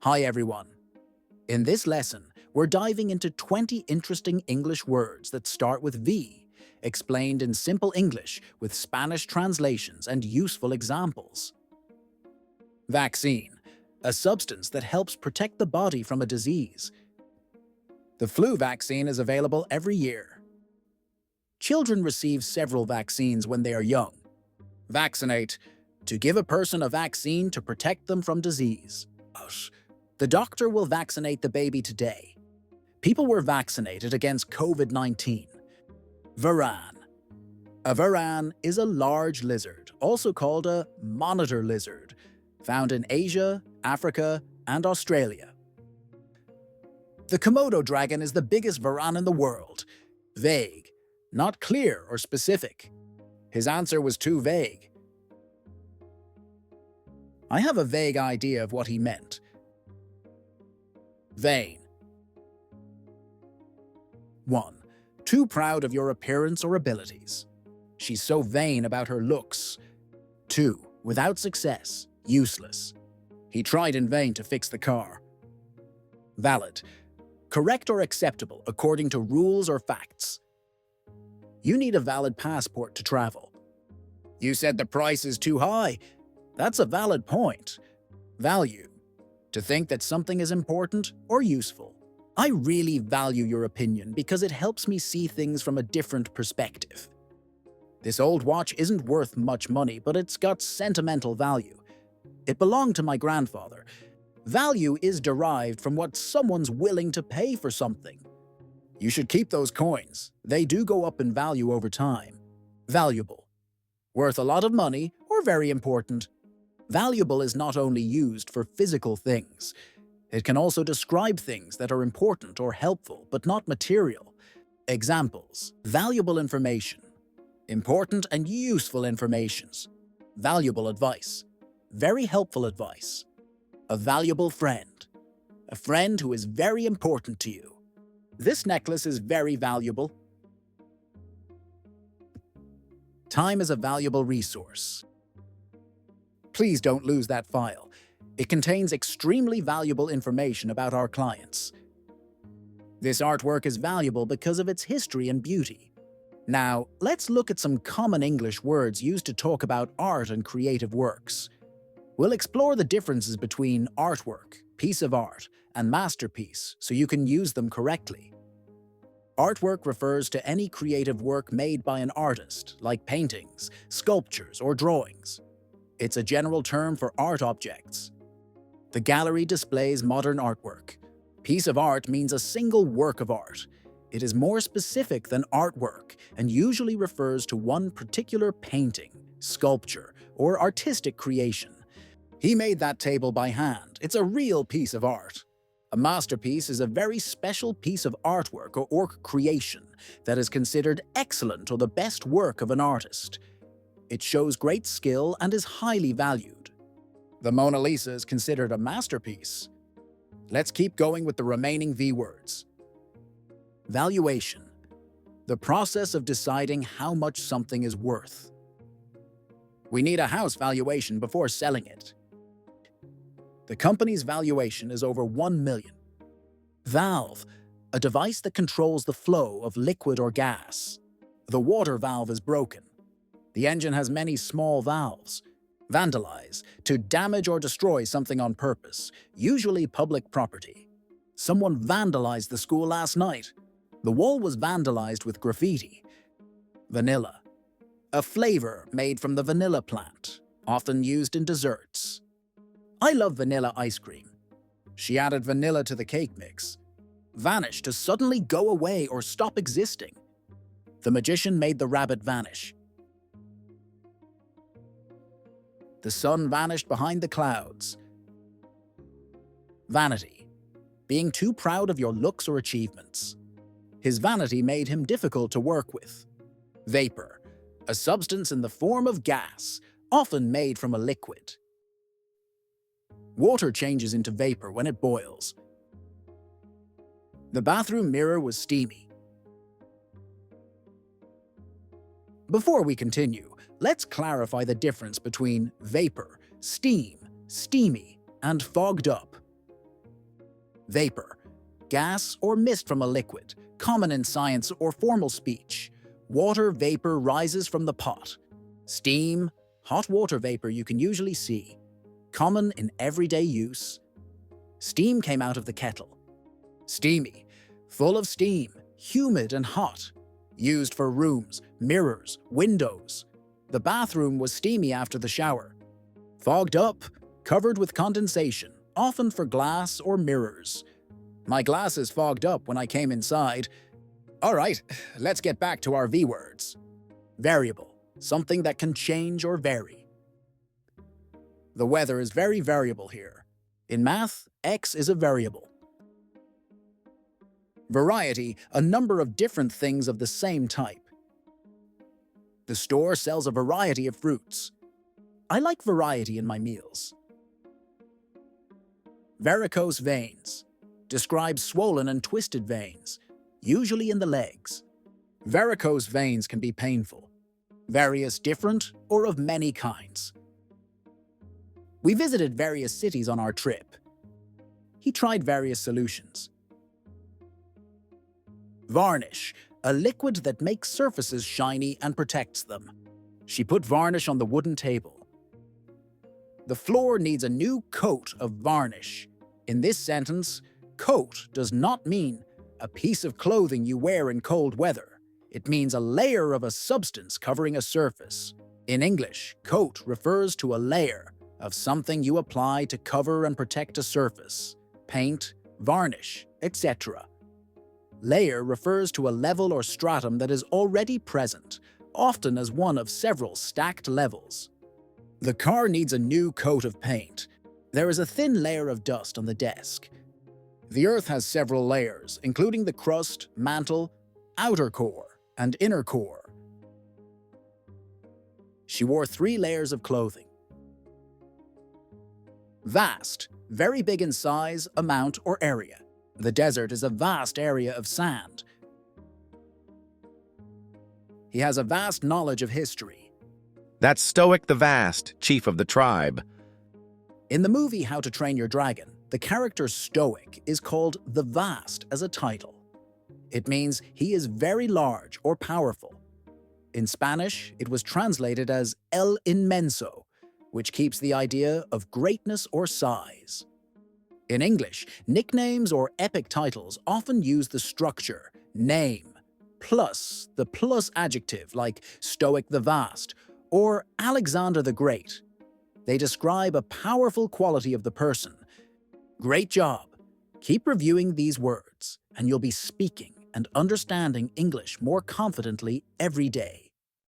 Hi everyone. In this lesson, we're diving into 20 interesting English words that start with V, explained in simple English with Spanish translations and useful examples. Vaccine, a substance that helps protect the body from a disease. The flu vaccine is available every year. Children receive several vaccines when they are young. Vaccinate, to give a person a vaccine to protect them from disease. The doctor will vaccinate the baby today. People were vaccinated against COVID-19. Varan. A varan is a large lizard, also called a monitor lizard, found in Asia, Africa, and Australia. The Komodo dragon is the biggest varan in the world. Vague, not clear or specific. His answer was too vague. I have a vague idea of what he meant. Vain. 1. Too proud of your appearance or abilities. She's so vain about her looks. 2. Without success. Useless. He tried in vain to fix the car. Valid. Correct or acceptable according to rules or facts. You need a valid passport to travel. You said the price is too high. That's a valid point. Value. To think that something is important or useful. I really value your opinion because it helps me see things from a different perspective. This old watch isn't worth much money, but it's got sentimental value. It belonged to my grandfather. Value is derived from what someone's willing to pay for something. You should keep those coins. They do go up in value over time. Valuable. Worth a lot of money or very important. Valuable is not only used for physical things. It can also describe things that are important or helpful, but not material. Examples: valuable information, important and useful informations, valuable advice, very helpful advice, a valuable friend, a friend who is very important to you. This necklace is very valuable. Time is a valuable resource. Please don't lose that file. It contains extremely valuable information about our clients. This artwork is valuable because of its history and beauty. Now, let's look at some common English words used to talk about art and creative works. We'll explore the differences between artwork, piece of art, and masterpiece so you can use them correctly. Artwork refers to any creative work made by an artist, like paintings, sculptures, or drawings. It's a general term for art objects. The gallery displays modern artwork. Piece of art means a single work of art. It is more specific than artwork and usually refers to one particular painting, sculpture, or artistic creation. He made that table by hand. It's a real piece of art. A masterpiece is a very special piece of artwork or creation that is considered excellent or the best work of an artist. It shows great skill and is highly valued. The Mona Lisa is considered a masterpiece. Let's keep going with the remaining V words. Valuation. The process of deciding how much something is worth. We need a house valuation before selling it. The company's valuation is over 1 million. Valve. A device that controls the flow of liquid or gas. The water valve is broken. The engine has many small valves. Vandalize, to damage or destroy something on purpose, usually public property. Someone vandalized the school last night. The wall was vandalized with graffiti. Vanilla. A flavor made from the vanilla plant, often used in desserts. I love vanilla ice cream. She added vanilla to the cake mix. Vanish, to suddenly go away or stop existing. The magician made the rabbit vanish. The sun vanished behind the clouds. Vanity. Being too proud of your looks or achievements. His vanity made him difficult to work with. Vapor. A substance in the form of gas, often made from a liquid. Water changes into vapor when it boils. The bathroom mirror was steamy. Before we continue, let's clarify the difference between vapor, steam, steamy, and fogged up. Vapor, gas or mist from a liquid, common in science or formal speech. Water vapor rises from the pot. Steam, hot water vapor you can usually see, common in everyday use. Steam came out of the kettle. Steamy, full of steam, humid and hot, used for rooms, mirrors, windows. The bathroom was steamy after the shower. Fogged up, covered with condensation, often for glass or mirrors. My glasses fogged up when I came inside. All right, let's get back to our V words. Variable, something that can change or vary. The weather is very variable here. In math, X is a variable. Variety, a number of different things of the same type. The store sells a variety of fruits. I like variety in my meals. Varicose veins describes swollen and twisted veins, usually in the legs. Varicose veins can be painful, various different or of many kinds. We visited various cities on our trip. He tried various solutions. Varnish, a liquid that makes surfaces shiny and protects them. She put varnish on the wooden table. The floor needs a new coat of varnish. In this sentence, coat does not mean a piece of clothing you wear in cold weather. It means a layer of a substance covering a surface. In English, coat refers to a layer of something you apply to cover and protect a surface. Paint, varnish, etc. Layer refers to a level or stratum that is already present, often as one of several stacked levels. The car needs a new coat of paint. There is a thin layer of dust on the desk. The Earth has several layers, including the crust, mantle, outer core, and inner core. She wore 3 layers of clothing. Vast, very big in size, amount, or area. The desert is a vast area of sand. He has a vast knowledge of history. That's Stoic the Vast, chief of the tribe. In the movie How to Train Your Dragon, the character Stoic is called the Vast as a title. It means he is very large or powerful. In Spanish, it was translated as El Inmenso, which keeps the idea of greatness or size. In English, nicknames or epic titles often use the structure name plus the plus adjective like Stoic the Vast or Alexander the Great. They describe a powerful quality of the person. Great job! Keep reviewing these words, and you'll be speaking and understanding English more confidently every day.